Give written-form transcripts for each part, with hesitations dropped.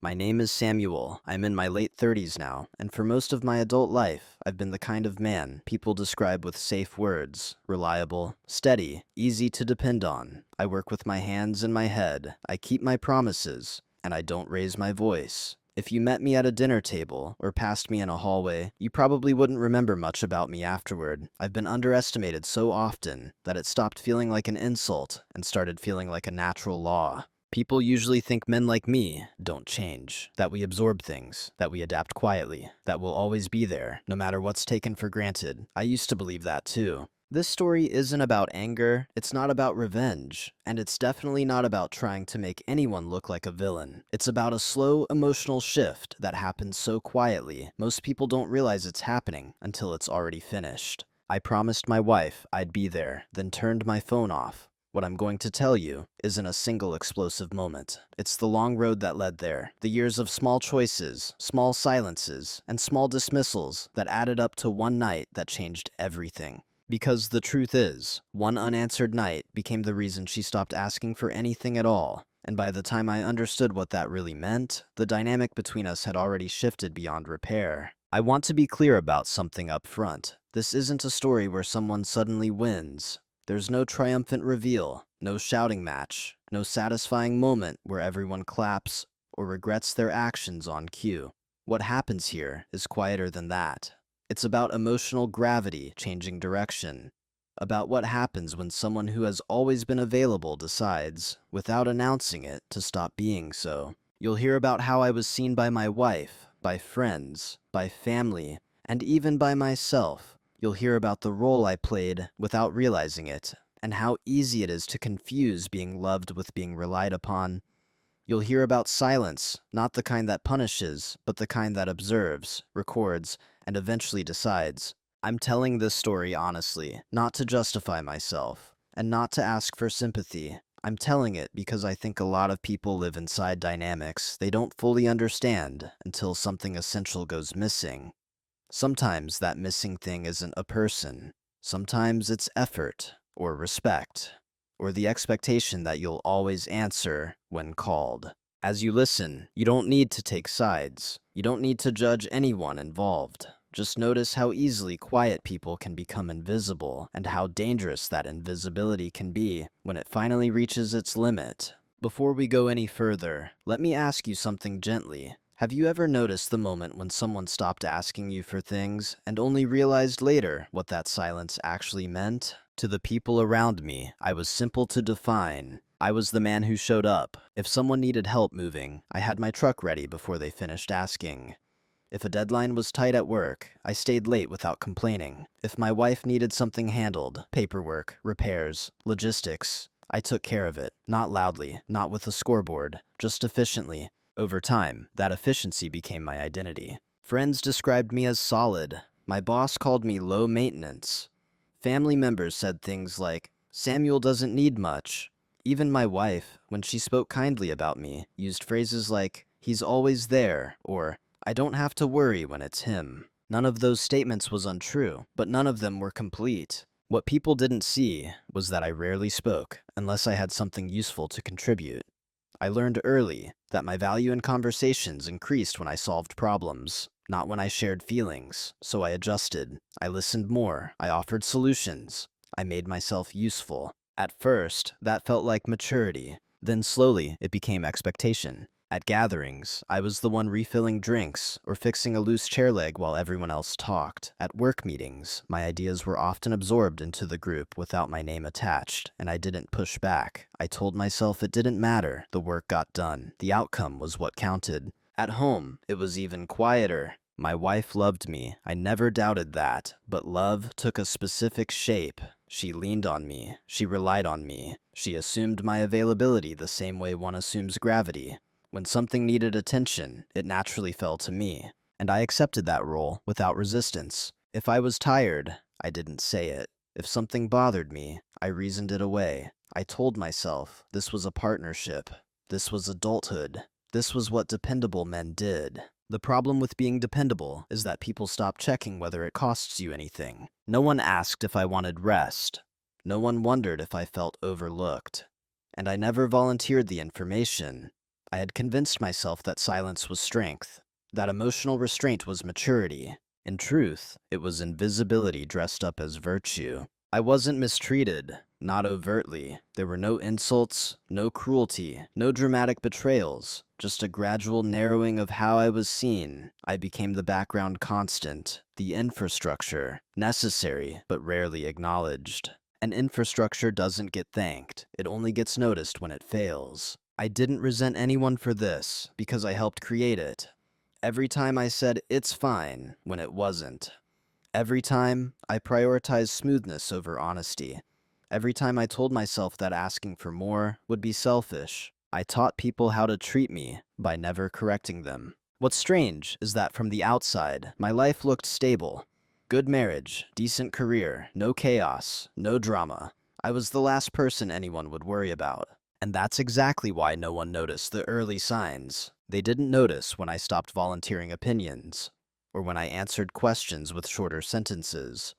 My name is Samuel. I'm in my late 30s now, and for most of my adult life, I've been the kind of man people describe with safe words: reliable, steady, easy to depend on. I work with my hands and my head, I keep my promises, and I don't raise my voice. If you met me at a dinner table or passed me in a hallway, you probably wouldn't remember much about me afterward. I've been underestimated so often that it stopped feeling like an insult and started feeling like a natural law. People usually think men like me don't change, that we absorb things, that we adapt quietly, that we'll always be there, no matter what's taken for granted. I used to believe that too. This story isn't about anger, it's not about revenge, and it's definitely not about trying to make anyone look like a villain. It's about a slow, emotional shift that happens so quietly, most people don't realize it's happening until it's already finished. I promised my wife I'd be there, then turned my phone off. What I'm going to tell you isn't a single explosive moment. It's the long road that led there, the years of small choices, small silences, and small dismissals that added up to one night that changed everything. Because the truth is, one unanswered night became the reason she stopped asking for anything at all. And by the time I understood what that really meant, the dynamic between us had already shifted beyond repair. I want to be clear about something up front. This isn't a story where someone suddenly wins. There's no triumphant reveal, no shouting match, no satisfying moment where everyone claps or regrets their actions on cue. What happens here is quieter than that. It's about emotional gravity changing direction, about what happens when someone who has always been available decides, without announcing it, to stop being so. You'll hear about how I was seen by my wife, by friends, by family, and even by myself. You'll hear about the role I played without realizing it, and how easy it is to confuse being loved with being relied upon. You'll hear about silence, not the kind that punishes, but the kind that observes, records, and eventually decides. I'm telling this story honestly, not to justify myself, and not to ask for sympathy. I'm telling it because I think a lot of people live inside dynamics they don't fully understand until something essential goes missing. Sometimes that missing thing isn't a person. Sometimes it's effort, or respect, or the expectation that you'll always answer when called. As you listen, you don't need to take sides. You don't need to judge anyone involved. Just notice how easily quiet people can become invisible, and how dangerous that invisibility can be when it finally reaches its limit. Before we go any further, let me ask you something gently. Have you ever noticed the moment when someone stopped asking you for things and only realized later what that silence actually meant? To the people around me, I was simple to define. I was the man who showed up. If someone needed help moving, I had my truck ready before they finished asking. If a deadline was tight at work, I stayed late without complaining. If my wife needed something handled, paperwork, repairs, logistics, I took care of it. Not loudly, not with a scoreboard, just efficiently. Over time, that efficiency became my identity. Friends described me as solid. My boss called me low maintenance. Family members said things like, "Samuel doesn't need much." Even my wife, when she spoke kindly about me, used phrases like, "He's always there," or "I don't have to worry when it's him." None of those statements was untrue, but none of them were complete. What people didn't see was that I rarely spoke, unless I had something useful to contribute. I learned early that my value in conversations increased when I solved problems, not when I shared feelings. So I adjusted. I listened more. I offered solutions. I made myself useful. At first, that felt like maturity. Then slowly, it became expectation. At gatherings, I was the one refilling drinks or fixing a loose chair leg while everyone else talked. At work meetings, my ideas were often absorbed into the group without my name attached, and I didn't push back. I told myself it didn't matter. The work got done. The outcome was what counted. At home, it was even quieter. My wife loved me. I never doubted that. But love took a specific shape. She leaned on me. She relied on me. She assumed my availability the same way one assumes gravity. When something needed attention, it naturally fell to me, and I accepted that role without resistance. If I was tired, I didn't say it. If something bothered me, I reasoned it away. I told myself this was a partnership. This was adulthood. This was what dependable men did. The problem with being dependable is that people stop checking whether it costs you anything. No one asked if I wanted rest. No one wondered if I felt overlooked. And I never volunteered the information. I had convinced myself that silence was strength, that emotional restraint was maturity. In truth, it was invisibility dressed up as virtue. I wasn't mistreated, not overtly. There were no insults, no cruelty, no dramatic betrayals, just a gradual narrowing of how I was seen. I became the background constant, the infrastructure, necessary but rarely acknowledged. An infrastructure doesn't get thanked, it only gets noticed when it fails. I didn't resent anyone for this, because I helped create it. Every time I said, "it's fine," when it wasn't. Every time I prioritized smoothness over honesty. Every time I told myself that asking for more would be selfish. I taught people how to treat me by never correcting them. What's strange is that from the outside, my life looked stable. Good marriage, decent career, no chaos, no drama. I was the last person anyone would worry about. And that's exactly why no one noticed the early signs. They didn't notice when I stopped volunteering opinions, or when I answered questions with shorter sentences,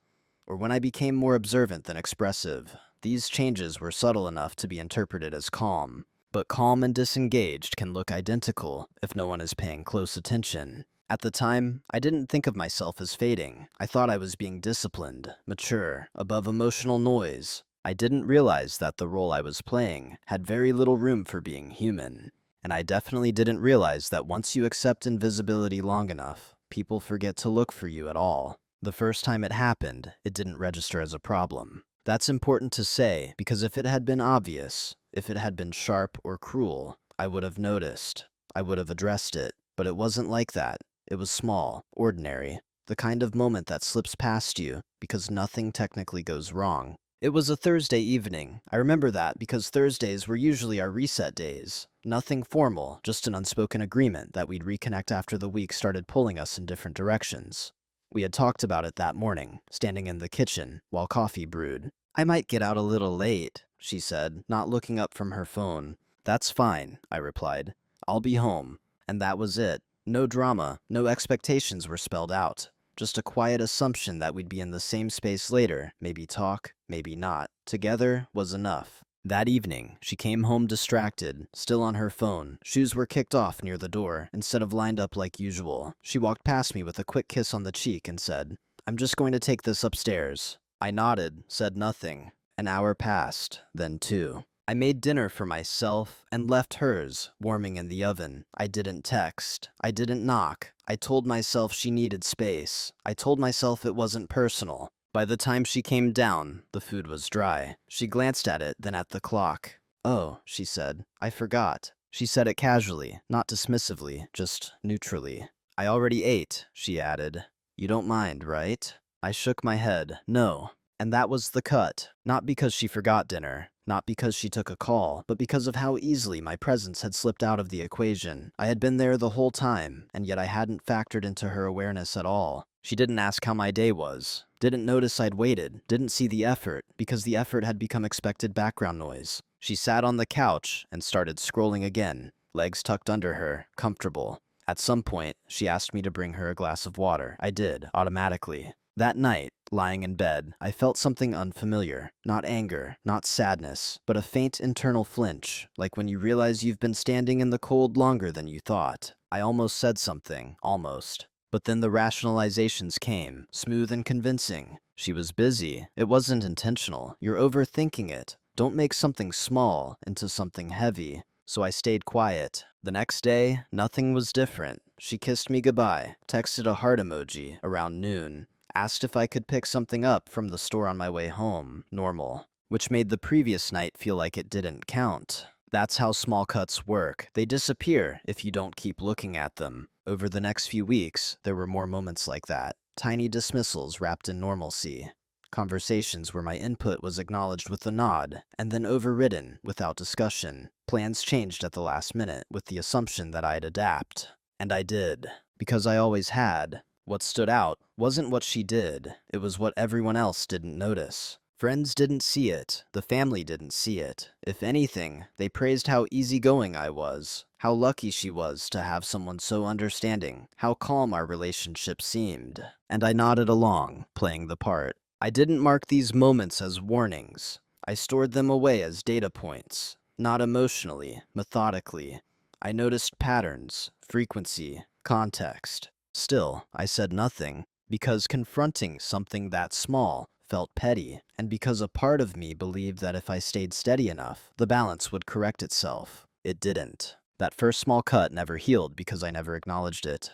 or when I became more observant than expressive. These changes were subtle enough to be interpreted as calm, but calm and disengaged can look identical if no one is paying close attention. At the time, I didn't think of myself as fading. I thought I was being disciplined, mature, above emotional noise. I didn't realize that the role I was playing had very little room for being human. And I definitely didn't realize that once you accept invisibility long enough, people forget to look for you at all. The first time it happened, it didn't register as a problem. That's important to say, because if it had been obvious, if it had been sharp or cruel, I would have noticed. I would have addressed it. But it wasn't like that. It was small, ordinary, the kind of moment that slips past you because nothing technically goes wrong. It was a Thursday evening. I remember that because Thursdays were usually our reset days. Nothing formal, just an unspoken agreement that we'd reconnect after the week started pulling us in different directions. We had talked about it that morning, standing in the kitchen, while coffee brewed. "I might get out a little late," she said, not looking up from her phone. "That's fine," I replied. "I'll be home." And that was it. No drama, no expectations were spelled out. Just a quiet assumption that we'd be in the same space later, maybe talk, maybe not. Together was enough. That evening, she came home distracted, still on her phone. Shoes were kicked off near the door, instead of lined up like usual. She walked past me with a quick kiss on the cheek and said, "I'm just going to take this upstairs." I nodded, said nothing. An hour passed, then two. I made dinner for myself and left hers, warming in the oven. I didn't text. I didn't knock. I told myself she needed space. I told myself it wasn't personal. By the time she came down, the food was dry. She glanced at it, then at the clock. "Oh," she said, "I forgot." She said it casually, not dismissively, just neutrally. "I already ate," she added. "You don't mind, right?" I shook my head. No. And that was the cut. Not because she forgot dinner, not because she took a call, but because of how easily my presence had slipped out of the equation. I had been there the whole time, and yet I hadn't factored into her awareness at all. She didn't ask how my day was, didn't notice I'd waited, didn't see the effort, because the effort had become expected background noise. She sat on the couch and started scrolling again, legs tucked under her, comfortable. At some point, she asked me to bring her a glass of water. I did, automatically. That night, lying in bed, I felt something unfamiliar. Not anger, not sadness, but a faint internal flinch, like when you realize you've been standing in the cold longer than you thought. I almost said something, almost. But then the rationalizations came, smooth and convincing. She was busy. It wasn't intentional. You're overthinking it. Don't make something small into something heavy. So I stayed quiet. The next day, nothing was different. She kissed me goodbye, texted a heart emoji around noon. Asked if I could pick something up from the store on my way home, normal, which made the previous night feel like it didn't count. That's how small cuts work. They disappear if you don't keep looking at them. Over the next few weeks, there were more moments like that, tiny dismissals wrapped in normalcy. Conversations where my input was acknowledged with a nod, and then overridden without discussion. Plans changed at the last minute with the assumption that I'd adapt. And I did, because I always had. What stood out wasn't what she did, it was what everyone else didn't notice. Friends didn't see it, the family didn't see it. If anything, they praised how easygoing I was, how lucky she was to have someone so understanding, how calm our relationship seemed. And I nodded along, playing the part. I didn't mark these moments as warnings. I stored them away as data points, not emotionally, methodically. I noticed patterns, frequency, context. Still, I said nothing, because confronting something that small felt petty, and because a part of me believed that if I stayed steady enough, the balance would correct itself. It didn't. That first small cut never healed because I never acknowledged it.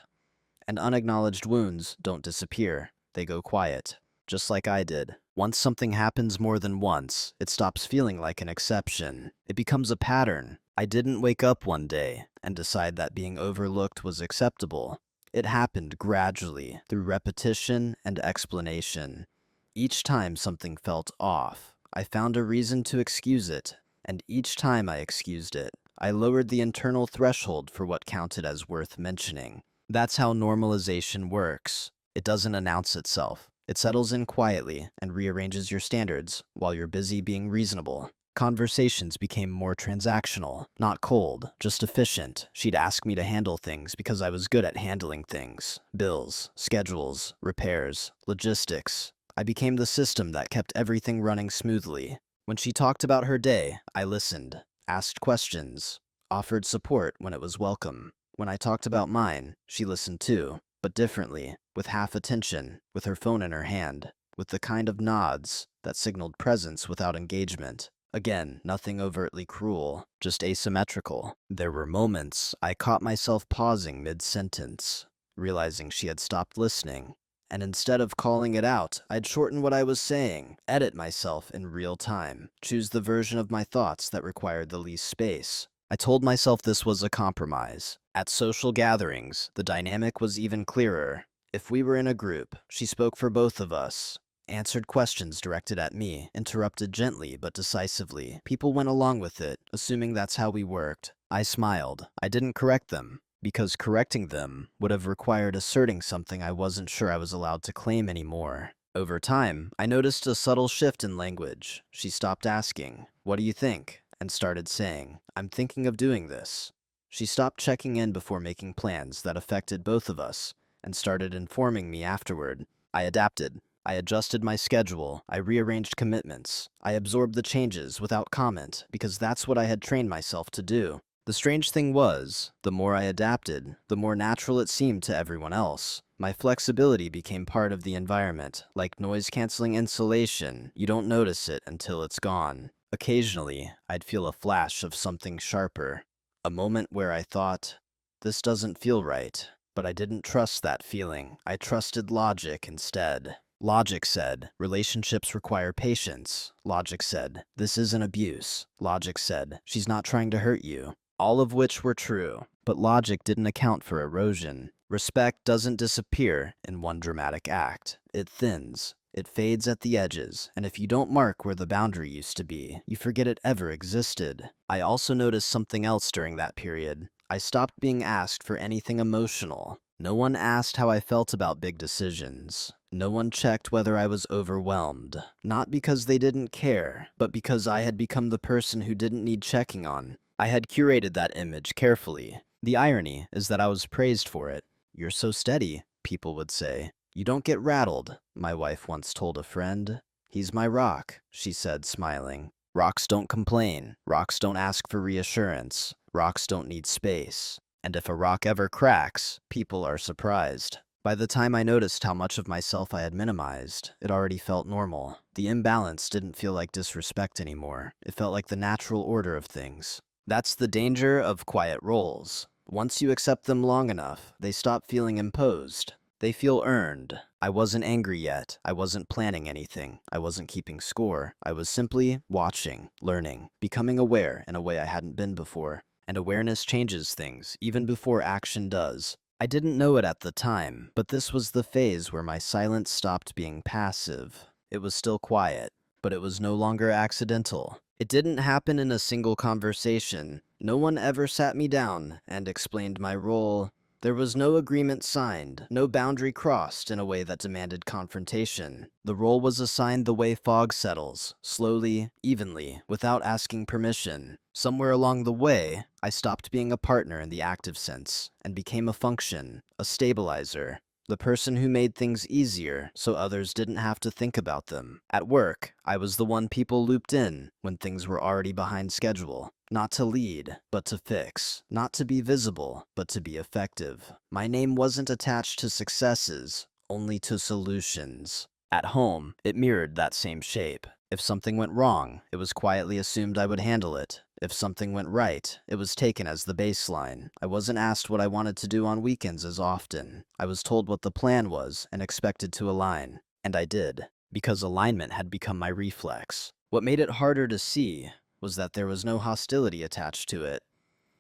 And unacknowledged wounds don't disappear, they go quiet. Just like I did. Once something happens more than once, it stops feeling like an exception. It becomes a pattern. I didn't wake up one day and decide that being overlooked was acceptable. It happened gradually, through repetition and explanation. Each time something felt off, I found a reason to excuse it, and each time I excused it, I lowered the internal threshold for what counted as worth mentioning. That's how normalization works. It doesn't announce itself. It settles in quietly and rearranges your standards while you're busy being reasonable. Conversations became more transactional, not cold, just efficient. She'd ask me to handle things because I was good at handling things. Bills, schedules, repairs, logistics. I became the system that kept everything running smoothly. When she talked about her day, I listened, asked questions, offered support when it was welcome. When I talked about mine, she listened too, but differently, with half attention, with her phone in her hand, with the kind of nods that signaled presence without engagement. Again, nothing overtly cruel, just asymmetrical. There were moments I caught myself pausing mid-sentence, realizing she had stopped listening. And instead of calling it out, I'd shorten what I was saying, edit myself in real time, choose the version of my thoughts that required the least space. I told myself this was a compromise. At social gatherings, the dynamic was even clearer. If we were in a group, she spoke for both of us, answered questions directed at me, interrupted gently but decisively. People went along with it, assuming that's how we worked. I smiled. I didn't correct them, because correcting them would have required asserting something I wasn't sure I was allowed to claim anymore. Over time, I noticed a subtle shift in language. She stopped asking, "What do you think?" and started saying, "I'm thinking of doing this." She stopped checking in before making plans that affected both of us, and started informing me afterward. I adapted. I adjusted my schedule. I rearranged commitments. I absorbed the changes without comment, because that's what I had trained myself to do. The strange thing was, the more I adapted, the more natural it seemed to everyone else. My flexibility became part of the environment, like noise-canceling insulation. You don't notice it until it's gone. Occasionally, I'd feel a flash of something sharper, a moment where I thought, this doesn't feel right. But I didn't trust that feeling. I trusted logic instead. Logic said, relationships require patience. Logic said, this isn't abuse. Logic said, she's not trying to hurt you. All of which were true, but logic didn't account for erosion. Respect doesn't disappear in one dramatic act. It thins. It fades at the edges, and if you don't mark where the boundary used to be, you forget it ever existed. I also noticed something else during that period. I stopped being asked for anything emotional. No one asked how I felt about big decisions. No one checked whether I was overwhelmed. Not because they didn't care, but because I had become the person who didn't need checking on. I had curated that image carefully. The irony is that I was praised for it. "You're so steady," people would say. "You don't get rattled," my wife once told a friend. "He's my rock," she said, smiling. Rocks don't complain. Rocks don't ask for reassurance. Rocks don't need space. And if a rock ever cracks, people are surprised. By the time I noticed how much of myself I had minimized, it already felt normal. The imbalance didn't feel like disrespect anymore. It felt like the natural order of things. That's the danger of quiet roles. Once you accept them long enough, they stop feeling imposed. They feel earned. I wasn't angry yet. I wasn't planning anything. I wasn't keeping score. I was simply watching, learning, becoming aware in a way I hadn't been before. And awareness changes things, even before action does. I didn't know it at the time, but this was the phase where my silence stopped being passive. It was still quiet, but it was no longer accidental. It didn't happen in a single conversation. No one ever sat me down and explained my role. There was no agreement signed, no boundary crossed in a way that demanded confrontation. The role was assigned the way fog settles, slowly, evenly, without asking permission. Somewhere along the way, I stopped being a partner in the active sense and became a function, a stabilizer. The person who made things easier so others didn't have to think about them. At work, I was the one people looped in when things were already behind schedule. Not to lead, but to fix. Not to be visible, but to be effective. My name wasn't attached to successes, only to solutions. At home, it mirrored that same shape. If something went wrong, it was quietly assumed I would handle it. If something went right, it was taken as the baseline. I wasn't asked what I wanted to do on weekends as often. I was told what the plan was and expected to align. And I did, because alignment had become my reflex. What made it harder to see was that there was no hostility attached to it.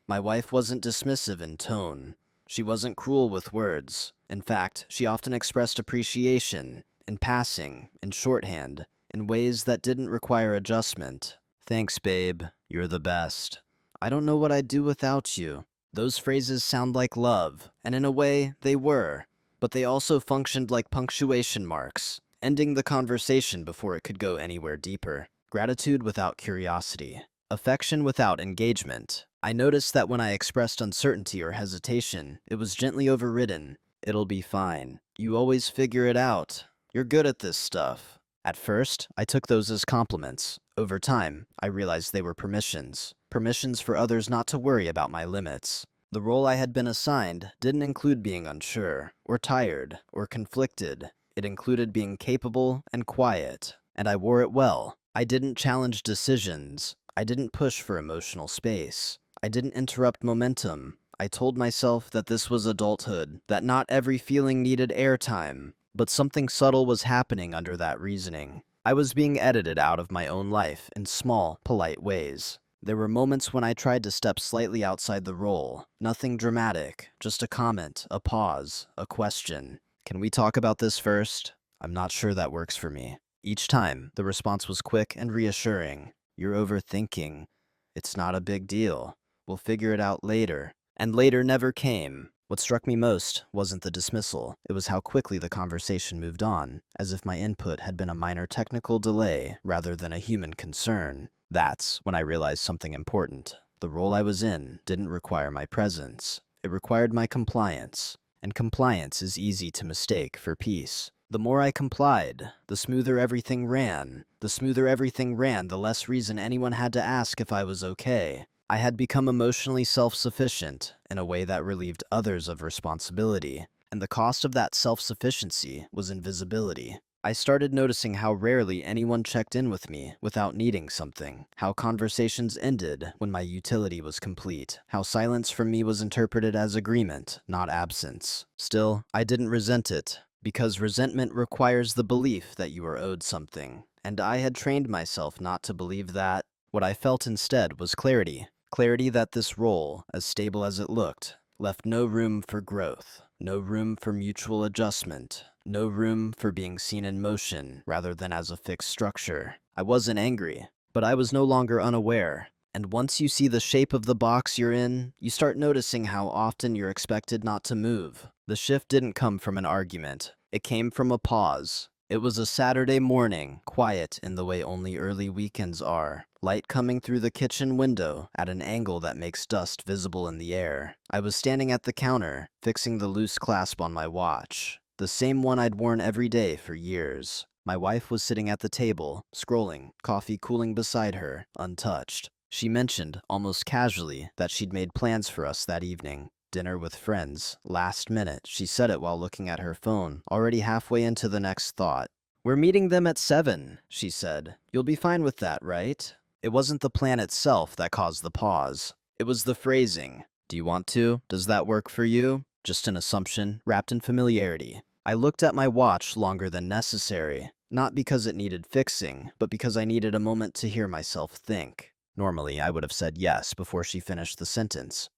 My wife wasn't dismissive in tone. She wasn't cruel with words. In fact, she often expressed appreciation, in passing, in shorthand, in ways that didn't require adjustment. Thanks, babe. You're the best. I don't know what I'd do without you. Those phrases sound like love, and in a way, they were. But they also functioned like punctuation marks, ending the conversation before it could go anywhere deeper. Gratitude without curiosity. Affection without engagement. I noticed that when I expressed uncertainty or hesitation, it was gently overridden. It'll be fine. You always figure it out. You're good at this stuff. At first, I took those as compliments. Over time, I realized they were permissions. Permissions for others not to worry about my limits. The role I had been assigned didn't include being unsure, or tired, or conflicted. It included being capable and quiet, and I wore it well. I didn't challenge decisions. I didn't push for emotional space. I didn't interrupt momentum. I told myself that this was adulthood, that not every feeling needed airtime, but something subtle was happening under that reasoning. I was being edited out of my own life in small, polite ways. There were moments when I tried to step slightly outside the role. Nothing dramatic, just a comment, a pause, a question. Can we talk about this first? I'm not sure that works for me. Each time, the response was quick and reassuring. You're overthinking. It's not a big deal. We'll figure it out later. And later never came. What struck me most wasn't the dismissal. It was how quickly the conversation moved on, as if my input had been a minor technical delay rather than a human concern. That's when I realized something important. The role I was in didn't require my presence. It required my compliance. And compliance is easy to mistake for peace. The more I complied, the smoother everything ran. The smoother everything ran, the less reason anyone had to ask if I was okay. I had become emotionally self-sufficient in a way that relieved others of responsibility, and the cost of that self-sufficiency was invisibility. I started noticing how rarely anyone checked in with me without needing something, how conversations ended when my utility was complete, how silence from me was interpreted as agreement, not absence. Still, I didn't resent it, because resentment requires the belief that you are owed something, and I had trained myself not to believe that. What I felt instead was clarity. Clarity that this role, as stable as it looked, left no room for growth, no room for mutual adjustment, no room for being seen in motion rather than as a fixed structure. I wasn't angry, but I was no longer unaware. And once you see the shape of the box you're in, you start noticing how often you're expected not to move. The shift didn't come from an argument. It came from a pause. It was a Saturday morning, quiet in the way only early weekends are. Light coming through the kitchen window at an angle that makes dust visible in the air. I was standing at the counter, fixing the loose clasp on my watch, the same one I'd worn every day for years. My wife was sitting at the table, scrolling, coffee cooling beside her, untouched. She mentioned, almost casually, that she'd made plans for us that evening. Dinner with friends. Last minute, she said it while looking at her phone, already halfway into the next thought. We're meeting them at 7, she said. You'll be fine with that, right? It wasn't the plan itself that caused the pause. It was the phrasing. Do you want to? Does that work for you? Just an assumption, wrapped in familiarity. I looked at my watch longer than necessary, not because it needed fixing, but because I needed a moment to hear myself think. Normally, I would have said yes before she finished the sentence.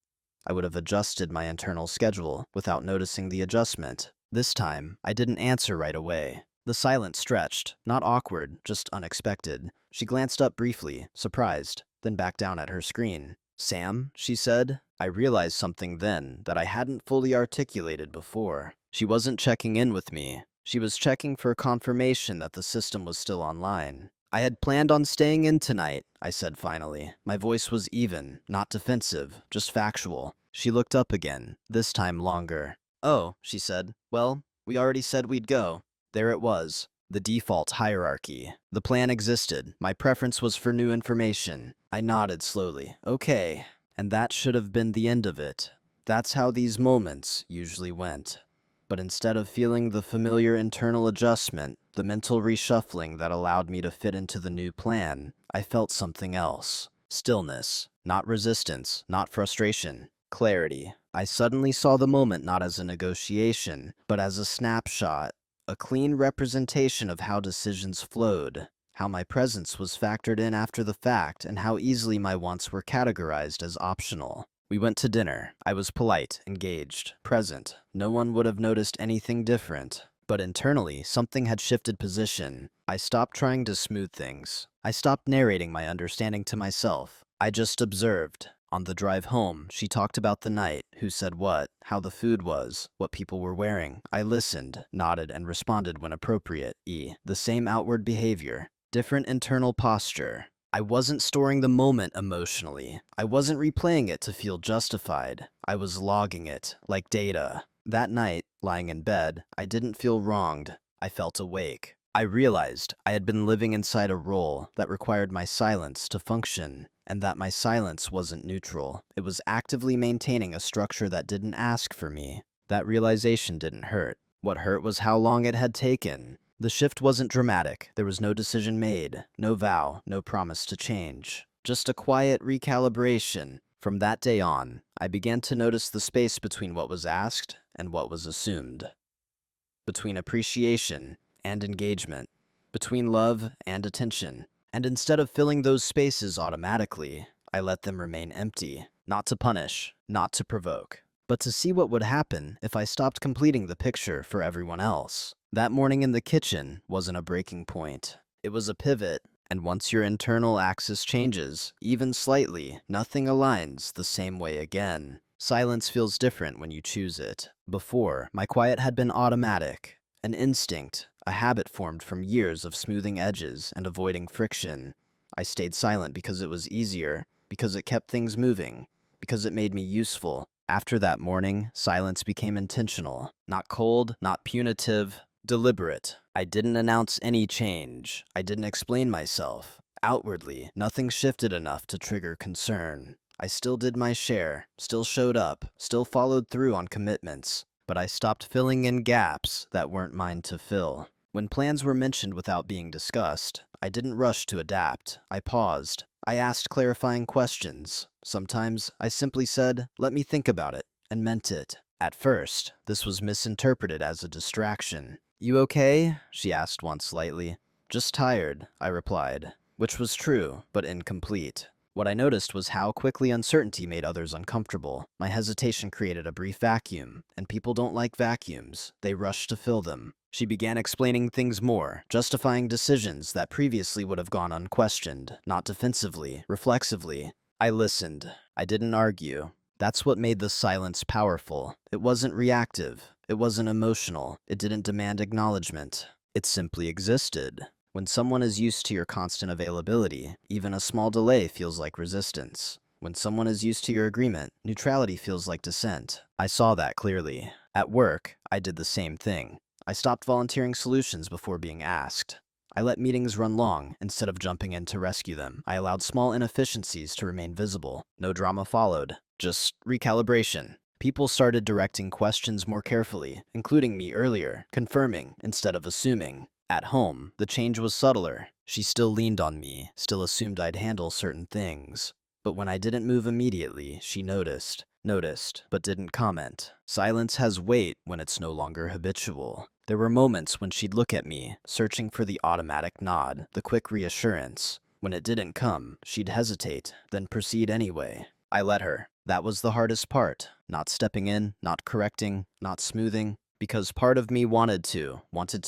I would have adjusted my internal schedule without noticing the adjustment. This time, I didn't answer right away. The silence stretched, not awkward, just unexpected. She glanced up briefly, surprised, then back down at her screen. Sam, she said. I realized something then that I hadn't fully articulated before. She wasn't checking in with me. She was checking for confirmation that the system was still online. I had planned on staying in tonight, I said finally. My voice was even, not defensive, just factual. She looked up again, this time longer. Oh, she said. Well, we already said we'd go. There it was. The default hierarchy. The plan existed. My preference was for new information. I nodded slowly. Okay. And that should have been the end of it. That's how these moments usually went. But instead of feeling the familiar internal adjustment, the mental reshuffling that allowed me to fit into the new plan, I felt something else. Stillness. Not resistance, not frustration. Clarity. I suddenly saw the moment not as a negotiation, but as a snapshot, a clean representation of how decisions flowed, how my presence was factored in after the fact, and how easily my wants were categorized as optional. We went to dinner. I was polite, engaged, present. No one would have noticed anything different. But internally, something had shifted position. I stopped trying to smooth things. I stopped narrating my understanding to myself. I just observed. On the drive home, she talked about the night, who said what, how the food was, what people were wearing. I listened, nodded, and responded when appropriate. The same outward behavior, different internal posture. I wasn't storing the moment emotionally. I wasn't replaying it to feel justified. I was logging it, like data. That night, lying in bed, I didn't feel wronged. I felt awake. I realized I had been living inside a role that required my silence to function, and that my silence wasn't neutral. It was actively maintaining a structure that didn't ask for me. That realization didn't hurt. What hurt was how long it had taken. The shift wasn't dramatic. There was no decision made, no vow, no promise to change. Just a quiet recalibration. From that day on, I began to notice the space between what was asked and what was assumed. Between appreciation and engagement. Between love and attention. And instead of filling those spaces automatically, I let them remain empty. Not to punish, not to provoke, but to see what would happen if I stopped completing the picture for everyone else. That morning in the kitchen wasn't a breaking point. It was a pivot, and once your internal axis changes, even slightly, nothing aligns the same way again. Silence feels different when you choose it. Before, my quiet had been automatic, an instinct, a habit formed from years of smoothing edges and avoiding friction. I stayed silent because it was easier, because it kept things moving, because it made me useful. After that morning, silence became intentional. Not cold, not punitive, deliberate. I didn't announce any change. I didn't explain myself. Outwardly, nothing shifted enough to trigger concern. I still did my share, still showed up, still followed through on commitments, but I stopped filling in gaps that weren't mine to fill. When plans were mentioned without being discussed, I didn't rush to adapt. I paused. I asked clarifying questions. Sometimes I simply said, "Let me think about it," and meant it. At first, this was misinterpreted as a distraction. "You okay?" she asked once lightly. "Just tired," I replied, which was true, but incomplete. What I noticed was how quickly uncertainty made others uncomfortable. My hesitation created a brief vacuum, and people don't like vacuums. They rush to fill them. She began explaining things more, justifying decisions that previously would have gone unquestioned, not defensively, reflexively. I listened. I didn't argue. That's what made the silence powerful. It wasn't reactive. It wasn't emotional. It didn't demand acknowledgement. It simply existed. When someone is used to your constant availability, even a small delay feels like resistance. When someone is used to your agreement, neutrality feels like dissent. I saw that clearly. At work, I did the same thing. I stopped volunteering solutions before being asked. I let meetings run long instead of jumping in to rescue them. I allowed small inefficiencies to remain visible. No drama followed, just recalibration. People started directing questions more carefully, including me earlier, confirming instead of assuming. At home, the change was subtler. She still leaned on me, still assumed I'd handle certain things. But when I didn't move immediately, she noticed, but didn't comment. Silence has weight when it's no longer habitual. There were moments when she'd look at me, searching for the automatic nod, the quick reassurance. When it didn't come, she'd hesitate, then proceed anyway. I let her. That was the hardest part. Not stepping in, not correcting, not smoothing. Because part of me wanted to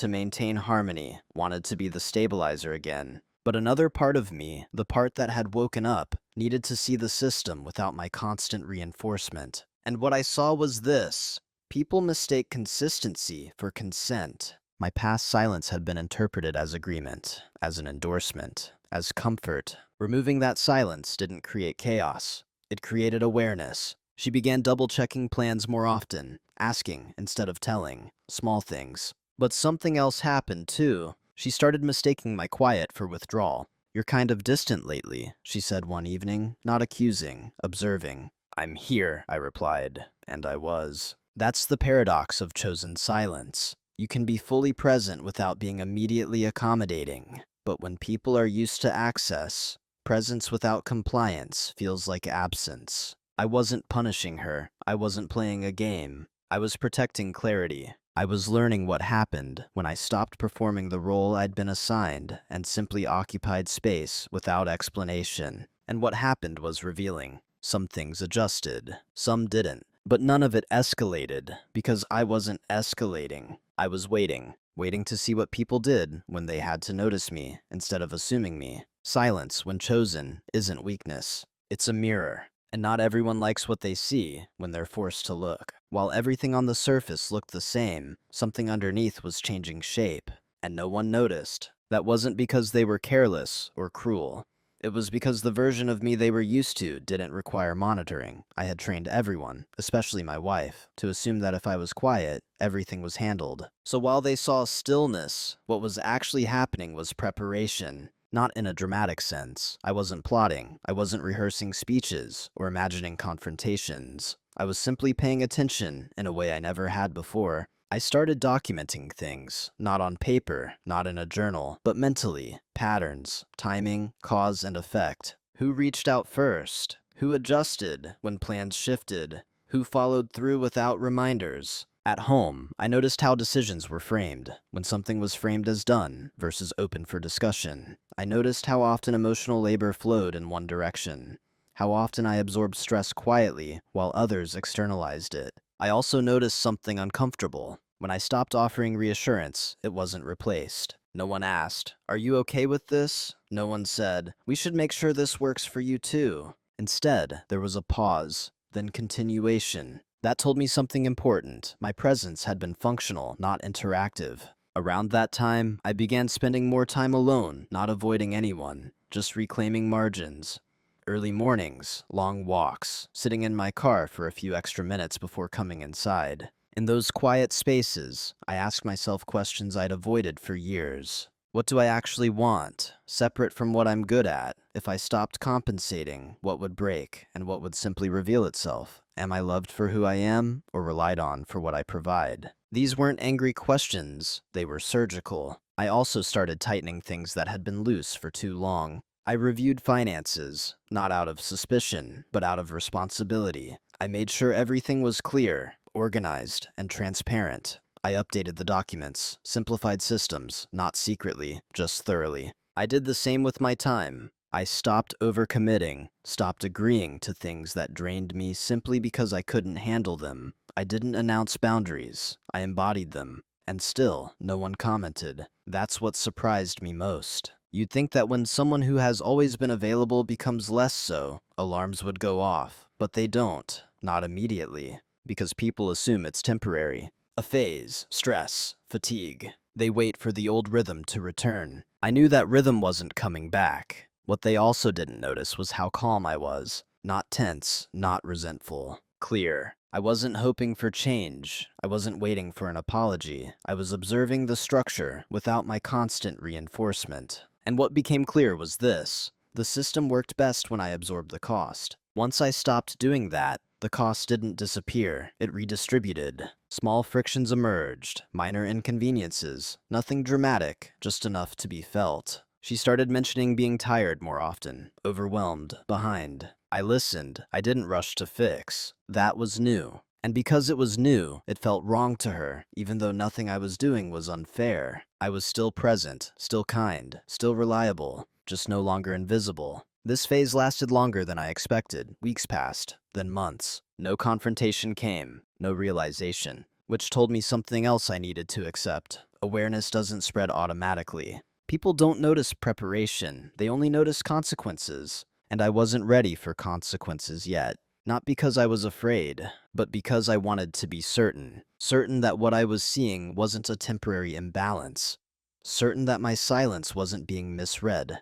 maintain harmony, wanted to be the stabilizer again. But another part of me, the part that had woken up, needed to see the system without my constant reinforcement. And what I saw was this. People mistake consistency for consent. My past silence had been interpreted as agreement, as an endorsement, as comfort. Removing that silence didn't create chaos. It created awareness. She began double-checking plans more often, asking instead of telling, small things. But something else happened too. She started mistaking my quiet for withdrawal. "You're kind of distant lately," she said one evening, not accusing, observing. "I'm here," I replied, and I was. That's the paradox of chosen silence. You can be fully present without being immediately accommodating. But when people are used to access, presence without compliance feels like absence. I wasn't punishing her. I wasn't playing a game. I was protecting clarity. I was learning what happened when I stopped performing the role I'd been assigned and simply occupied space without explanation. And what happened was revealing. Some things adjusted, some didn't. But none of it escalated, because I wasn't escalating. I was waiting to see what people did when they had to notice me, instead of assuming me. Silence, when chosen, isn't weakness. It's a mirror. And not everyone likes what they see when they're forced to look. While everything on the surface looked the same, something underneath was changing shape, and no one noticed. That wasn't because they were careless or cruel. It was because the version of me they were used to didn't require monitoring. I had trained everyone, especially my wife, to assume that if I was quiet, everything was handled. So while they saw stillness, what was actually happening was preparation. Not in a dramatic sense. I wasn't plotting. I wasn't rehearsing speeches or imagining confrontations. I was simply paying attention in a way I never had before. I started documenting things, not on paper, not in a journal, but mentally. Patterns, timing, cause and effect. Who reached out first? Who adjusted when plans shifted? Who followed through without reminders? At home, I noticed how decisions were framed, when something was framed as done versus open for discussion. I noticed how often emotional labor flowed in one direction, how often I absorbed stress quietly while others externalized it. I also noticed something uncomfortable. When I stopped offering reassurance, it wasn't replaced. No one asked, "Are you okay with this?" No one said, "We should make sure this works for you too." Instead, there was a pause, then continuation. That told me something important. My presence had been functional, not interactive. Around that time, I began spending more time alone, not avoiding anyone, just reclaiming margins. Early mornings, long walks, sitting in my car for a few extra minutes before coming inside. In those quiet spaces, I asked myself questions I'd avoided for years. What do I actually want, separate from what I'm good at? If I stopped compensating, what would break, and what would simply reveal itself? Am I loved for who I am, or relied on for what I provide? These weren't angry questions, they were surgical. I also started tightening things that had been loose for too long. I reviewed finances, not out of suspicion, but out of responsibility. I made sure everything was clear, organized, and transparent. I updated the documents, simplified systems, not secretly, just thoroughly. I did the same with my time. I stopped overcommitting, stopped agreeing to things that drained me simply because I couldn't handle them. I didn't announce boundaries, I embodied them. And still, no one commented. That's what surprised me most. You'd think that when someone who has always been available becomes less so, alarms would go off. But they don't, not immediately, because people assume it's temporary. A phase, stress, fatigue. They wait for the old rhythm to return. I knew that rhythm wasn't coming back. What they also didn't notice was how calm I was. Not tense, not resentful. Clear. I wasn't hoping for change. I wasn't waiting for an apology. I was observing the structure without my constant reinforcement. And what became clear was this. The system worked best when I absorbed the cost. Once I stopped doing that, the cost didn't disappear, it redistributed. Small frictions emerged, minor inconveniences, nothing dramatic, just enough to be felt. She started mentioning being tired more often, overwhelmed, behind. I listened, I didn't rush to fix. That was new. And because it was new, it felt wrong to her, even though nothing I was doing was unfair. I was still present, still kind, still reliable, just no longer invisible. This phase lasted longer than I expected. Weeks passed, then months. No confrontation came, no realization, which told me something else I needed to accept. Awareness doesn't spread automatically. People don't notice preparation, they only notice consequences. And I wasn't ready for consequences yet. Not because I was afraid, but because I wanted to be certain. Certain that what I was seeing wasn't a temporary imbalance. Certain that my silence wasn't being misread.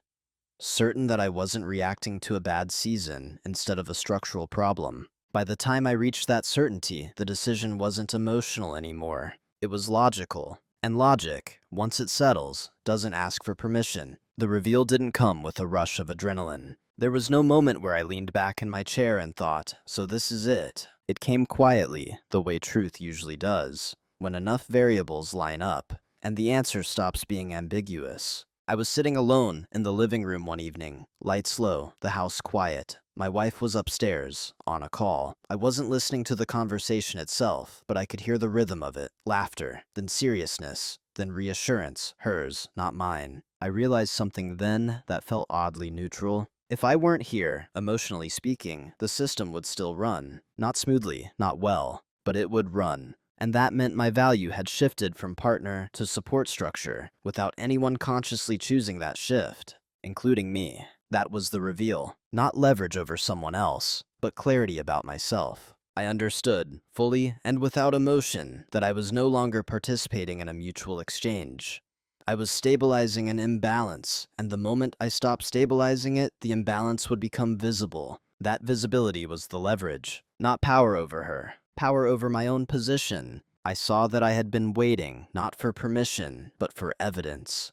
Certain that I wasn't reacting to a bad season instead of a structural problem. By the time I reached that certainty, the decision wasn't emotional anymore. It was logical. And logic, once it settles, doesn't ask for permission. The reveal didn't come with a rush of adrenaline. There was no moment where I leaned back in my chair and thought, so this is it. It came quietly, the way truth usually does, when enough variables line up, and the answer stops being ambiguous. I was sitting alone in the living room one evening, lights low, the house quiet. My wife was upstairs, on a call. I wasn't listening to the conversation itself, but I could hear the rhythm of it, laughter, then seriousness, then reassurance, hers, not mine. I realized something then that felt oddly neutral. If I weren't here, emotionally speaking, the system would still run. Not smoothly, not well, but it would run. And that meant my value had shifted from partner to support structure, without anyone consciously choosing that shift, including me. That was the reveal. Not leverage over someone else, but clarity about myself. I understood, fully and without emotion, that I was no longer participating in a mutual exchange. I was stabilizing an imbalance, and the moment I stopped stabilizing it, the imbalance would become visible. That visibility was the leverage, not power over her, power over my own position. I saw that I had been waiting, not for permission, but for evidence.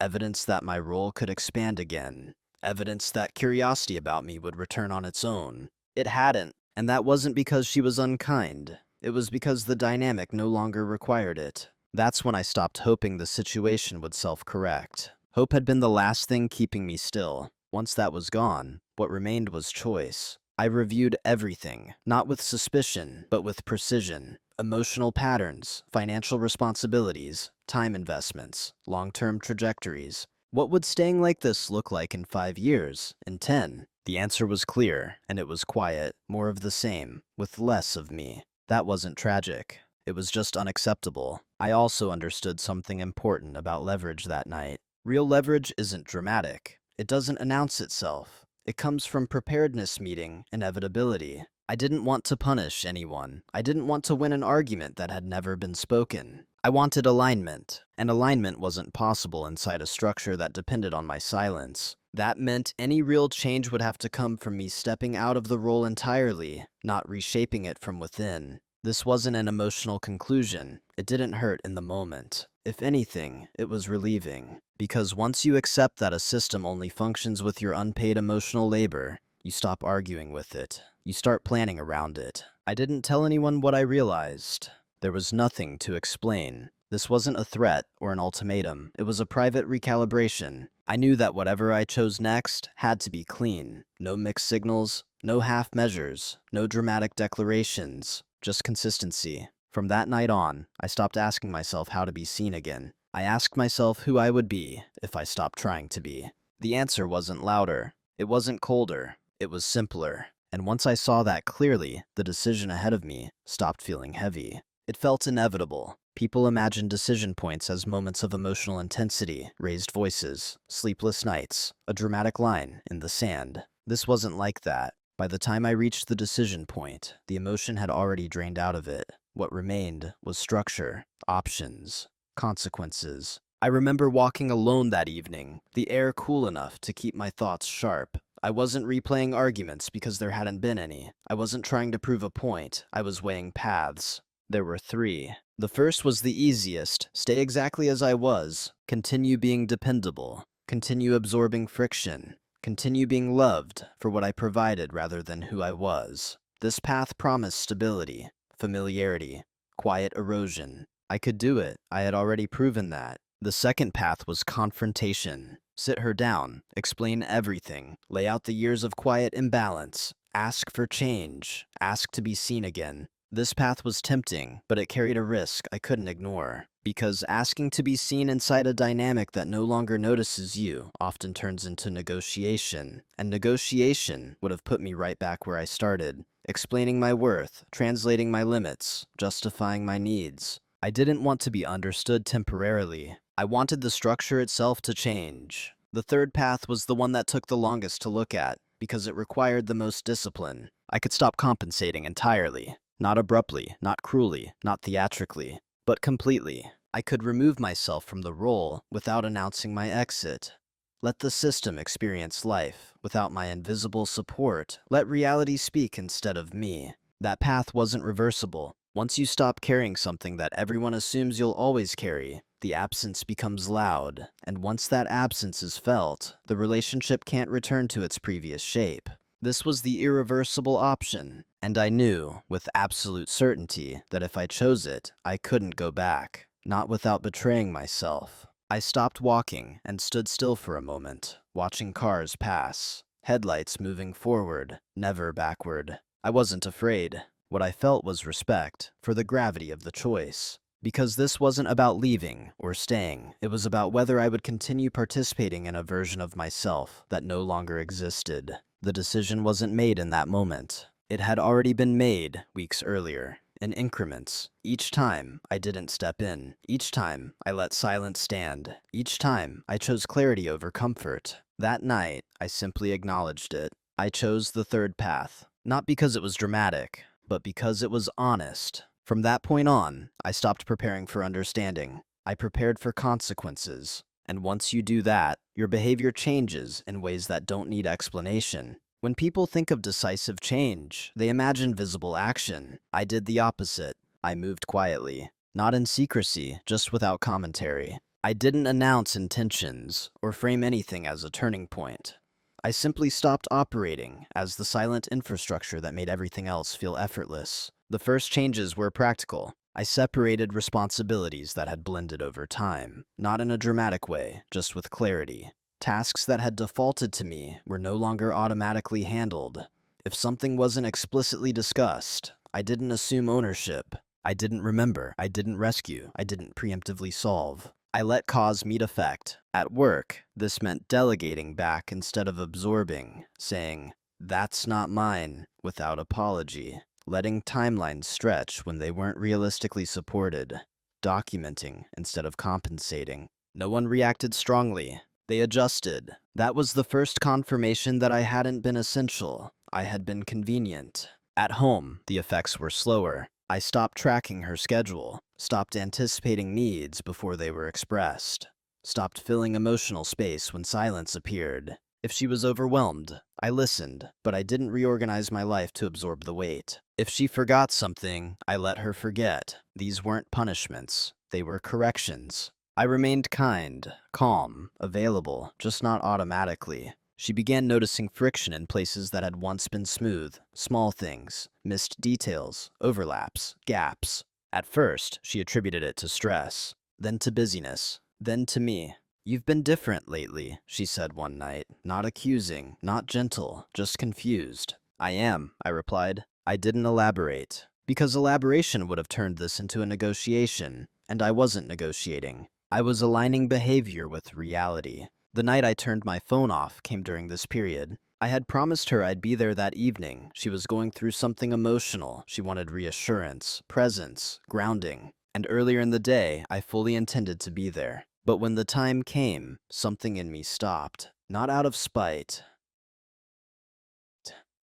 Evidence that my role could expand again. Evidence that curiosity about me would return on its own. It hadn't, and that wasn't because she was unkind. It was because the dynamic no longer required it. That's when I stopped hoping the situation would self-correct. Hope had been the last thing keeping me still. Once that was gone, what remained was choice. I reviewed everything, not with suspicion, but with precision. Emotional patterns, financial responsibilities, time investments, long-term trajectories. What would staying like this look like in 5 years, in 10? The answer was clear, and it was quiet, more of the same, with less of me. That wasn't tragic. It was just unacceptable. I also understood something important about leverage that night. Real leverage isn't dramatic. It doesn't announce itself. It comes from preparedness meeting inevitability. I didn't want to punish anyone. I didn't want to win an argument that had never been spoken. I wanted alignment, and alignment wasn't possible inside a structure that depended on my silence. That meant any real change would have to come from me stepping out of the role entirely, not reshaping it from within. This wasn't an emotional conclusion. It didn't hurt in the moment. If anything, it was relieving. Because once you accept that a system only functions with your unpaid emotional labor, you stop arguing with it. You start planning around it. I didn't tell anyone what I realized. There was nothing to explain. This wasn't a threat or an ultimatum. It was a private recalibration. I knew that whatever I chose next had to be clean. No mixed signals, no half measures, no dramatic declarations, just consistency. From that night on, I stopped asking myself how to be seen again. I asked myself who I would be if I stopped trying to be. The answer wasn't louder. It wasn't colder. It was simpler. And once I saw that clearly, the decision ahead of me stopped feeling heavy. It felt inevitable. People imagine decision points as moments of emotional intensity, raised voices, sleepless nights, a dramatic line in the sand. This wasn't like that. By the time I reached the decision point, the emotion had already drained out of it. What remained was structure, options, consequences. I remember walking alone that evening, the air cool enough to keep my thoughts sharp. I wasn't replaying arguments because there hadn't been any. I wasn't trying to prove a point. I was weighing paths. There were 3. The first was the easiest. Stay exactly as I was. Continue being dependable. Continue absorbing friction. Continue being loved for what I provided rather than who I was. This path promised stability, familiarity, quiet erosion. I could do it. I had already proven that. The second path was confrontation. Sit her down, explain everything, lay out the years of quiet imbalance, ask for change, ask to be seen again. This path was tempting, but it carried a risk I couldn't ignore. Because asking to be seen inside a dynamic that no longer notices you often turns into negotiation. And negotiation would have put me right back where I started, explaining my worth, translating my limits, justifying my needs. I didn't want to be understood temporarily. I wanted the structure itself to change. The third path was the one that took the longest to look at, because it required the most discipline. I could stop compensating entirely. Not abruptly, not cruelly, not theatrically, but completely. I could remove myself from the role without announcing my exit. Let the system experience life without my invisible support. Let reality speak instead of me. That path wasn't reversible. Once you stop carrying something that everyone assumes you'll always carry, the absence becomes loud, and once that absence is felt, the relationship can't return to its previous shape. This was the irreversible option, and I knew, with absolute certainty, that if I chose it, I couldn't go back, not without betraying myself. I stopped walking and stood still for a moment, watching cars pass, headlights moving forward, never backward. I wasn't afraid. What I felt was respect for the gravity of the choice. Because this wasn't about leaving or staying, it was about whether I would continue participating in a version of myself that no longer existed. The decision wasn't made in that moment. It had already been made weeks earlier, in increments. Each time I didn't step in. Each time I let silence stand. Each time I chose clarity over comfort. That night, I simply acknowledged it. I chose the third path, not because it was dramatic, but because it was honest. From that point on, I stopped preparing for understanding. I prepared for consequences. And once you do that, your behavior changes in ways that don't need explanation. When people think of decisive change, they imagine visible action. I did the opposite. I moved quietly, not in secrecy, just without commentary. I didn't announce intentions or frame anything as a turning point. I simply stopped operating as the silent infrastructure that made everything else feel effortless. The first changes were practical. I separated responsibilities that had blended over time, not in a dramatic way, just with clarity. Tasks that had defaulted to me were no longer automatically handled. If something wasn't explicitly discussed, I didn't assume ownership. I didn't remember. I didn't rescue. I didn't preemptively solve. I let cause meet effect. At work, this meant delegating back instead of absorbing, saying, "That's not mine," without apology. Letting timelines stretch when they weren't realistically supported. Documenting instead of compensating. No one reacted strongly. They adjusted. That was the first confirmation that I hadn't been essential. I had been convenient. At home, the effects were slower. I stopped tracking her schedule, stopped anticipating needs before they were expressed, stopped filling emotional space when silence appeared. If she was overwhelmed, I listened, but I didn't reorganize my life to absorb the weight. If she forgot something, I let her forget. These weren't punishments, they were corrections. I remained kind, calm, available, just not automatically. She began noticing friction in places that had once been smooth, small things, missed details, overlaps, gaps. At first, she attributed it to stress, then to busyness, then to me. "You've been different lately," she said one night, not accusing, not gentle, just confused. "I am," I replied. I didn't elaborate, because elaboration would have turned this into a negotiation, and I wasn't negotiating. I was aligning behavior with reality. The night I turned my phone off came during this period. I had promised her I'd be there that evening. She was going through something emotional. She wanted reassurance, presence, grounding. And earlier in the day, I fully intended to be there. But when the time came, something in me stopped. Not out of spite,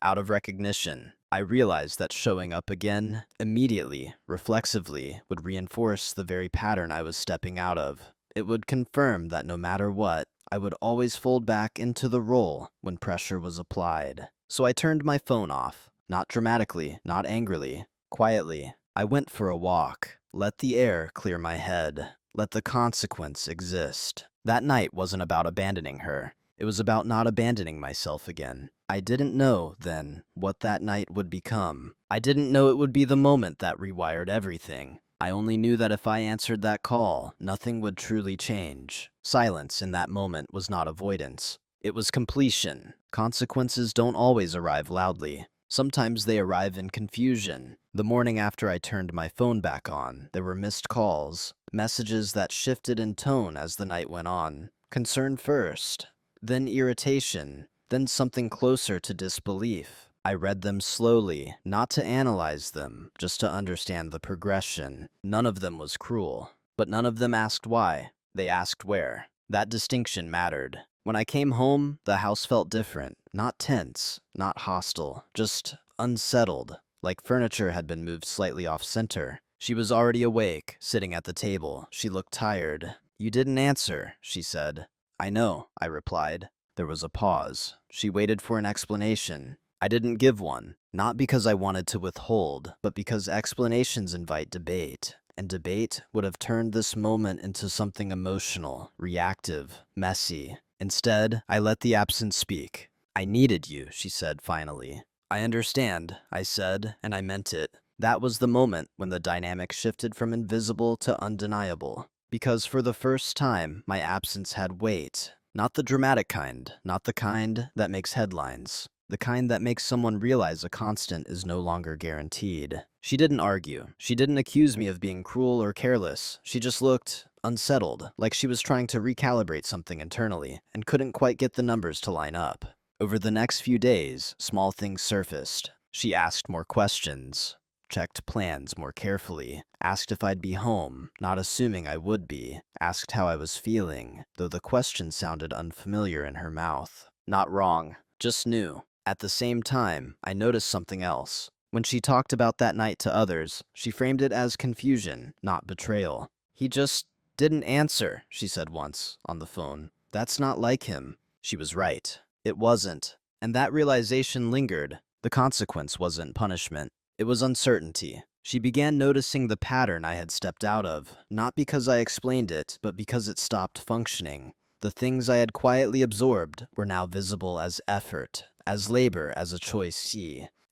out of recognition. I realized that showing up again, immediately, reflexively, would reinforce the very pattern I was stepping out of. It would confirm that no matter what, I would always fold back into the role when pressure was applied. So I turned my phone off. Not dramatically, not angrily, quietly. I went for a walk. Let the air clear my head. Let the consequence exist. That night wasn't about abandoning her. It was about not abandoning myself again. I didn't know, then, what that night would become. I didn't know it would be the moment that rewired everything. I only knew that if I answered that call, nothing would truly change. Silence in that moment was not avoidance. It was completion. Consequences don't always arrive loudly. Sometimes they arrive in confusion. The morning after I turned my phone back on, there were missed calls, messages that shifted in tone as the night went on. Concern first, then irritation, then something closer to disbelief. I read them slowly, not to analyze them, just to understand the progression. None of them was cruel, but none of them asked why. They asked where. That distinction mattered. When I came home, the house felt different. Not tense, not hostile, just unsettled, like furniture had been moved slightly off-center. She was already awake, sitting at the table. She looked tired. "You didn't answer," she said. "I know," I replied. There was a pause. She waited for an explanation. I didn't give one. Not because I wanted to withhold, but because explanations invite debate. And debate would have turned this moment into something emotional, reactive, messy. Instead, I let the absence speak. "I needed you," she said finally. "I understand," I said, and I meant it. That was the moment when the dynamic shifted from invisible to undeniable. Because for the first time, my absence had weight. Not the dramatic kind, not the kind that makes headlines. The kind that makes someone realize a constant is no longer guaranteed. She didn't argue. She didn't accuse me of being cruel or careless. She just looked unsettled, like she was trying to recalibrate something internally, and couldn't quite get the numbers to line up. Over the next few days, small things surfaced. She asked more questions, checked plans more carefully, asked if I'd be home, not assuming I would be, asked how I was feeling, though the question sounded unfamiliar in her mouth. Not wrong, just new. At the same time, I noticed something else. When she talked about that night to others, she framed it as confusion, not betrayal. "He just didn't answer," she said once, on the phone. "That's not like him." She was right. It wasn't. And that realization lingered. The consequence wasn't punishment. It was uncertainty. She began noticing the pattern I had stepped out of, not because I explained it, but because it stopped functioning. The things I had quietly absorbed were now visible as effort, as labor, as a choice.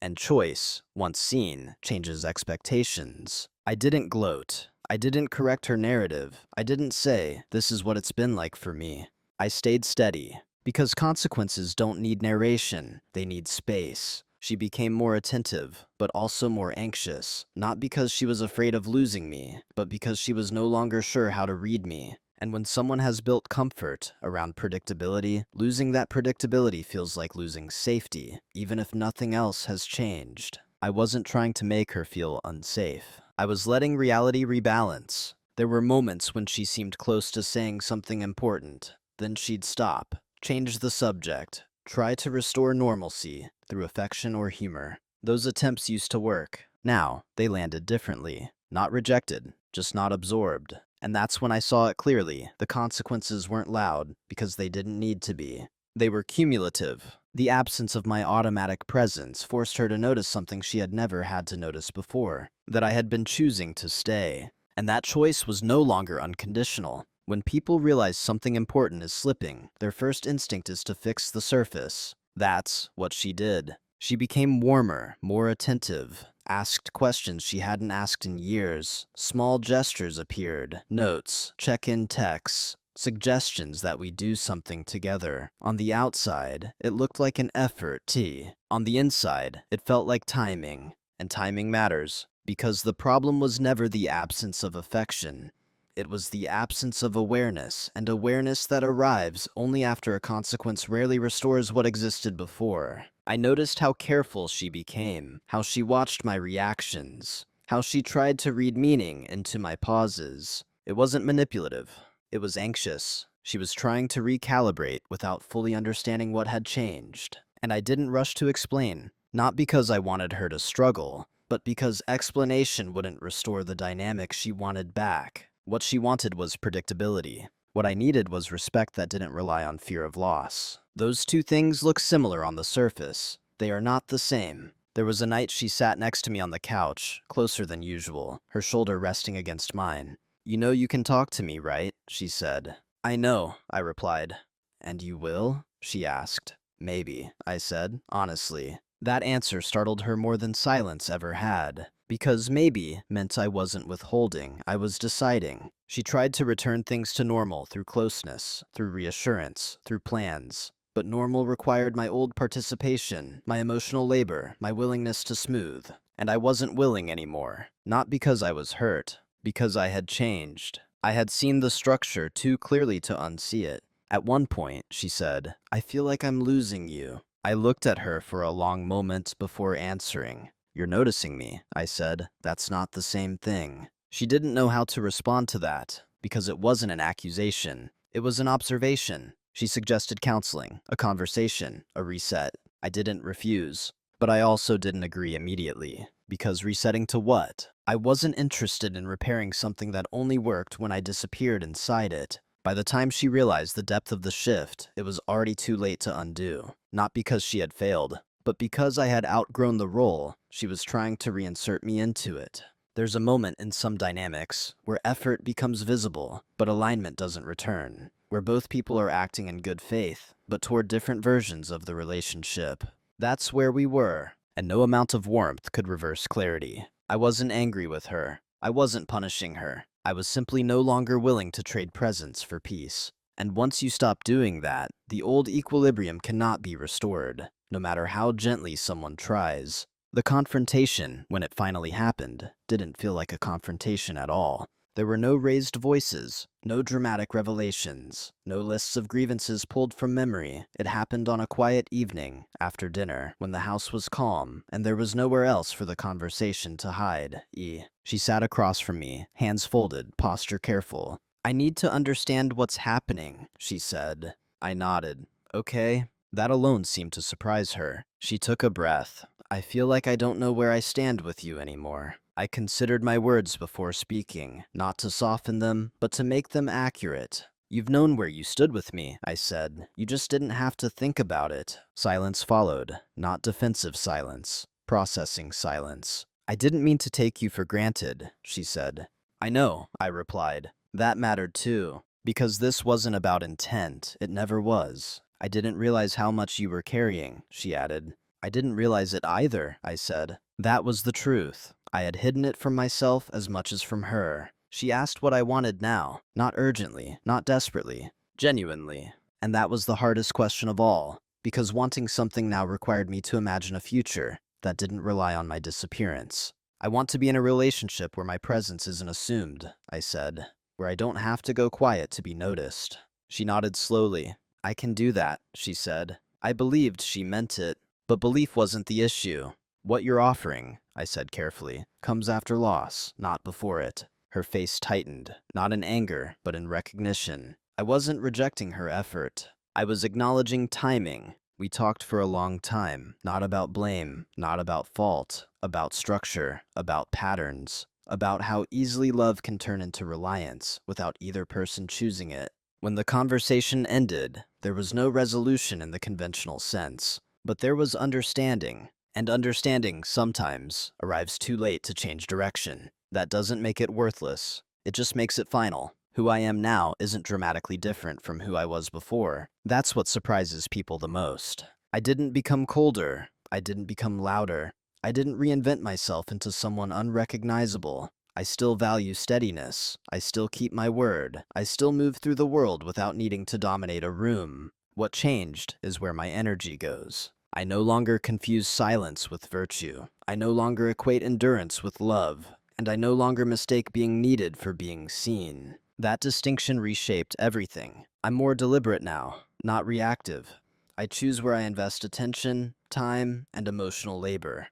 And choice, once seen, changes expectations. I didn't gloat. I didn't correct her narrative. I didn't say, "This is what it's been like for me." I stayed steady. Because consequences don't need narration, they need space. She became more attentive, but also more anxious, not because she was afraid of losing me, but because she was no longer sure how to read me. And when someone has built comfort around predictability, losing that predictability feels like losing safety, even if nothing else has changed. I wasn't trying to make her feel unsafe. I was letting reality rebalance. There were moments when she seemed close to saying something important. Then she'd stop, change the subject, try to restore normalcy through affection or humor. Those attempts used to work. Now, they landed differently. Not rejected, just not absorbed. And that's when I saw it clearly. The consequences weren't loud because they didn't need to be. They were cumulative. The absence of my automatic presence forced her to notice something she had never had to notice before, that I had been choosing to stay. And that choice was no longer unconditional. When people realize something important is slipping, their first instinct is to fix the surface. That's what she did. She became warmer, more attentive, asked questions she hadn't asked in years. Small gestures appeared, notes, check-in texts, suggestions that we do something together. On the outside, it looked like an effort. On the inside, it felt like timing. And timing matters, because the problem was never the absence of affection. It was the absence of awareness, and awareness that arrives only after a consequence rarely restores what existed before. I noticed how careful she became, how she watched my reactions, how she tried to read meaning into my pauses. It wasn't manipulative. It was anxious. She was trying to recalibrate without fully understanding what had changed. And I didn't rush to explain, not because I wanted her to struggle, but because explanation wouldn't restore the dynamic she wanted back. What she wanted was predictability. What I needed was respect that didn't rely on fear of loss. Those two things look similar on the surface. They are not the same. There was a night she sat next to me on the couch, closer than usual, her shoulder resting against mine. "You know you can talk to me, right?" she said. "I know," I replied. "And you will?" she asked. "Maybe," I said, honestly. That answer startled her more than silence ever had. Because maybe meant I wasn't withholding, I was deciding. She tried to return things to normal through closeness, through reassurance, through plans. But normal required my old participation, my emotional labor, my willingness to smooth. And I wasn't willing anymore. Not because I was hurt, because I had changed. I had seen the structure too clearly to unsee it. At one point, she said, "I feel like I'm losing you." I looked at her for a long moment before answering. "You're noticing me," I said. "That's not the same thing." She didn't know how to respond to that, because it wasn't an accusation. It was an observation. She suggested counseling, a conversation, a reset. I didn't refuse. But I also didn't agree immediately. Because resetting to what? I wasn't interested in repairing something that only worked when I disappeared inside it. By the time she realized the depth of the shift, it was already too late to undo. Not because she had failed, But because I had outgrown the role, she was trying to reinsert me into it. There's a moment in some dynamics where effort becomes visible, but alignment doesn't return, where both people are acting in good faith, but toward different versions of the relationship. That's where we were, and no amount of warmth could reverse clarity. I wasn't angry with her. I wasn't punishing her. I was simply no longer willing to trade presence for peace. And once you stop doing that, the old equilibrium cannot be restored, no matter how gently someone tries. The confrontation, when it finally happened, didn't feel like a confrontation at all. There were no raised voices, no dramatic revelations, no lists of grievances pulled from memory. It happened on a quiet evening, after dinner, when the house was calm, and there was nowhere else for the conversation to hide. She sat across from me, hands folded, posture careful. "I need to understand what's happening," she said. I nodded. "Okay." That alone seemed to surprise her. She took a breath. "I feel like I don't know where I stand with you anymore." I considered my words before speaking, not to soften them, but to make them accurate. "You've known where you stood with me," I said. "You just didn't have to think about it." Silence followed, not defensive silence, processing silence. "I didn't mean to take you for granted," she said. "I know," I replied. That mattered too, because this wasn't about intent. It never was. "I didn't realize how much you were carrying," she added. "I didn't realize it either," I said. That was the truth. I had hidden it from myself as much as from her. She asked what I wanted now, not urgently, not desperately, genuinely. And that was the hardest question of all, because wanting something now required me to imagine a future that didn't rely on my disappearance. "I want to be in a relationship where my presence isn't assumed," I said, "where I don't have to go quiet to be noticed." She nodded slowly. "I can do that," she said. I believed she meant it, but belief wasn't the issue. "What you're offering," I said carefully, "comes after loss, not before it." Her face tightened, not in anger, but in recognition. I wasn't rejecting her effort. I was acknowledging timing. We talked for a long time, not about blame, not about fault, about structure, about patterns, about how easily love can turn into reliance without either person choosing it. When the conversation ended, there was no resolution in the conventional sense, but there was understanding. And understanding, sometimes, arrives too late to change direction. That doesn't make it worthless. It just makes it final. Who I am now isn't dramatically different from who I was before. That's what surprises people the most. I didn't become colder. I didn't become louder. I didn't reinvent myself into someone unrecognizable. I still value steadiness. I still keep my word. I still move through the world without needing to dominate a room. What changed is where my energy goes. I no longer confuse silence with virtue. I no longer equate endurance with love. And I no longer mistake being needed for being seen. That distinction reshaped everything. I'm more deliberate now, not reactive. I choose where I invest attention, time, and emotional labor.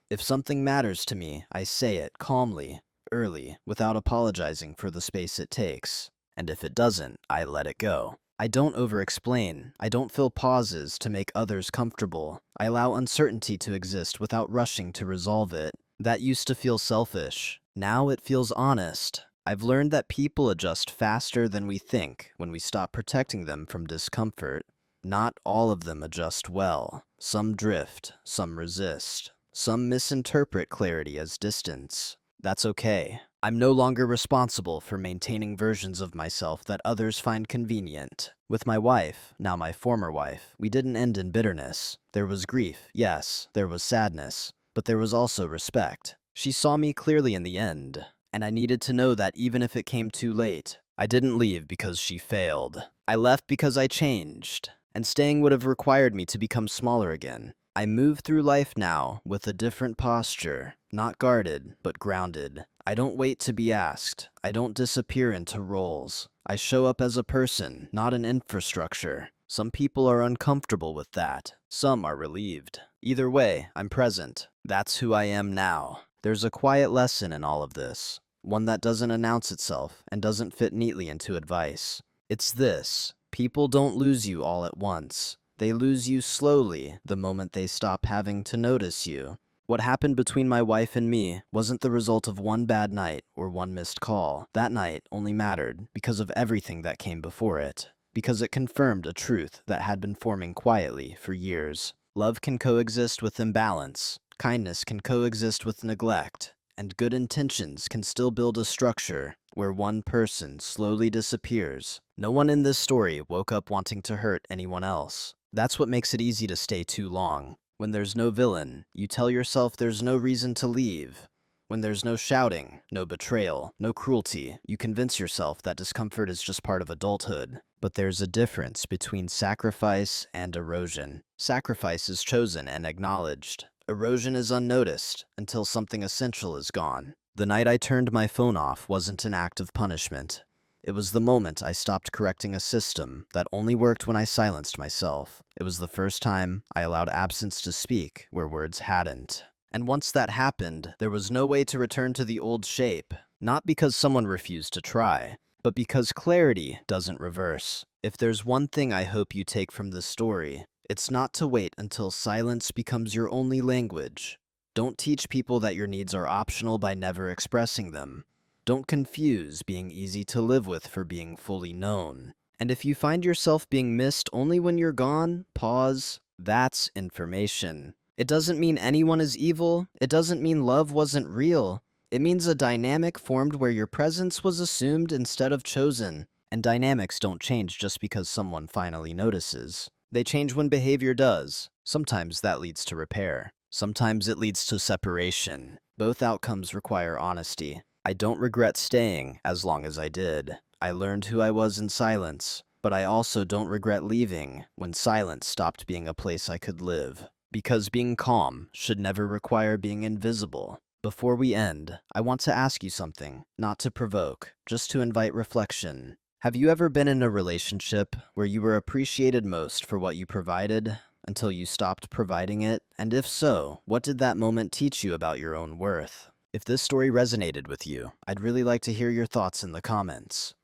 If something matters to me, I say it calmly, early, without apologizing for the space it takes. And if it doesn't, I let it go. I don't over-explain. I don't fill pauses to make others comfortable. I allow uncertainty to exist without rushing to resolve it. That used to feel selfish. Now it feels honest. I've learned that people adjust faster than we think when we stop protecting them from discomfort. Not all of them adjust well. Some drift, some resist. Some misinterpret clarity as distance. That's okay. I'm no longer responsible for maintaining versions of myself that others find convenient. With my wife, now my former wife, we didn't end in bitterness. There was grief, yes, there was sadness, but there was also respect. She saw me clearly in the end, and I needed to know that even if it came too late, I didn't leave because she failed. I left because I changed, and staying would have required me to become smaller again. I move through life now with a different posture, not guarded, but grounded. I don't wait to be asked. I don't disappear into roles. I show up as a person, not an infrastructure. Some people are uncomfortable with that. Some are relieved. Either way, I'm present. That's who I am now. There's a quiet lesson in all of this, one that doesn't announce itself and doesn't fit neatly into advice. It's this: people don't lose you all at once. They lose you slowly the moment they stop having to notice you. What happened between my wife and me wasn't the result of one bad night or one missed call. That night only mattered because of everything that came before it, because it confirmed a truth that had been forming quietly for years. Love can coexist with imbalance, kindness can coexist with neglect, and good intentions can still build a structure where one person slowly disappears. No one in this story woke up wanting to hurt anyone else. That's what makes it easy to stay too long. When there's no villain, you tell yourself there's no reason to leave. When there's no shouting, no betrayal, no cruelty, you convince yourself that discomfort is just part of adulthood. But there's a difference between sacrifice and erosion. Sacrifice is chosen and acknowledged. Erosion is unnoticed until something essential is gone. The night I turned my phone off wasn't an act of punishment. It was the moment I stopped correcting a system that only worked when I silenced myself. It was the first time I allowed absence to speak where words hadn't. And once that happened, there was no way to return to the old shape. Not because someone refused to try, but because clarity doesn't reverse. If there's one thing I hope you take from this story, it's not to wait until silence becomes your only language. Don't teach people that your needs are optional by never expressing them. Don't confuse being easy to live with for being fully known. And if you find yourself being missed only when you're gone, pause. That's information. It doesn't mean anyone is evil. It doesn't mean love wasn't real. It means a dynamic formed where your presence was assumed instead of chosen. And dynamics don't change just because someone finally notices. They change when behavior does. Sometimes that leads to repair. Sometimes it leads to separation. Both outcomes require honesty. I don't regret staying as long as I did. I learned who I was in silence, but I also don't regret leaving when silence stopped being a place I could live. Because being calm should never require being invisible. Before we end, I want to ask you something, not to provoke, just to invite reflection. Have you ever been in a relationship where you were appreciated most for what you provided until you stopped providing it? And if so, what did that moment teach you about your own worth? If this story resonated with you, I'd really like to hear your thoughts in the comments.